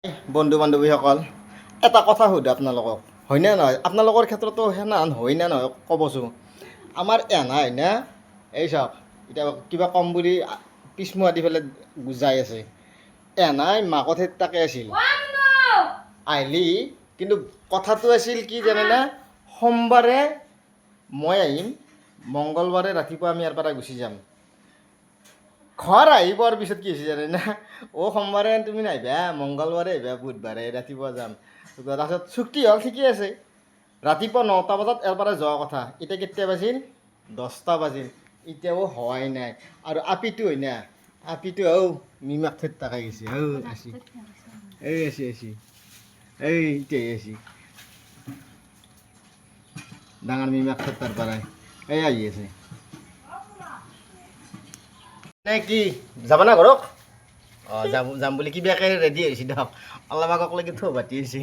বন্ধু বান্ধৱীসকল এটা কথা সোধোঁ আপোনালোকক হয়নে নহয় আপোনালোকৰ ক্ষেত্ৰতো সেনাহান হয় নে নহয় ক'বচোন আমাৰ এনা হয় না এই চাওক এতিয়া কিবা ক'ম বুলি পিছমুৱা দি পেলাই যাই আছে এনাই মাকত তাকে আছিল আহিলি কিন্তু কথাটো আছিল কি জানেনে সোমবাৰে মই আহিম মংগলবাৰে ৰাতিপুৱা আমি ইয়াৰ পৰা গুচি যাম ঘৰ আহি পোৱাৰ পিছত কি হৈছে জানেনে সোমবাৰে তুমি নাহিবা মংগলবাৰে আহিবা বুধবাৰে ৰাতিপুৱা যাম তাৰপিছত চুক্তি হ'ল ঠিকেই আছে ৰাতিপুৱা 9টা বজাত ইয়াৰ পৰা যোৱা কথা এতিয়া কেতিয়া বাজিল 10টা বাজিল এতিয়াও হোৱাই নাই আৰু আপিটো হয় না আপিটো নিমাক ঠেত তাকাই গৈছে আছি আছি এতিয়াই আছি ডাঙৰ নিমাক ঠেত তাৰ পৰাই আহি আছে নে কি যাবা না ঘৰক যাম বুলি কিবাকে ৰেডি হৈছে দিয়ক অলপ আগক লাগি থৈ বাতি হৈছে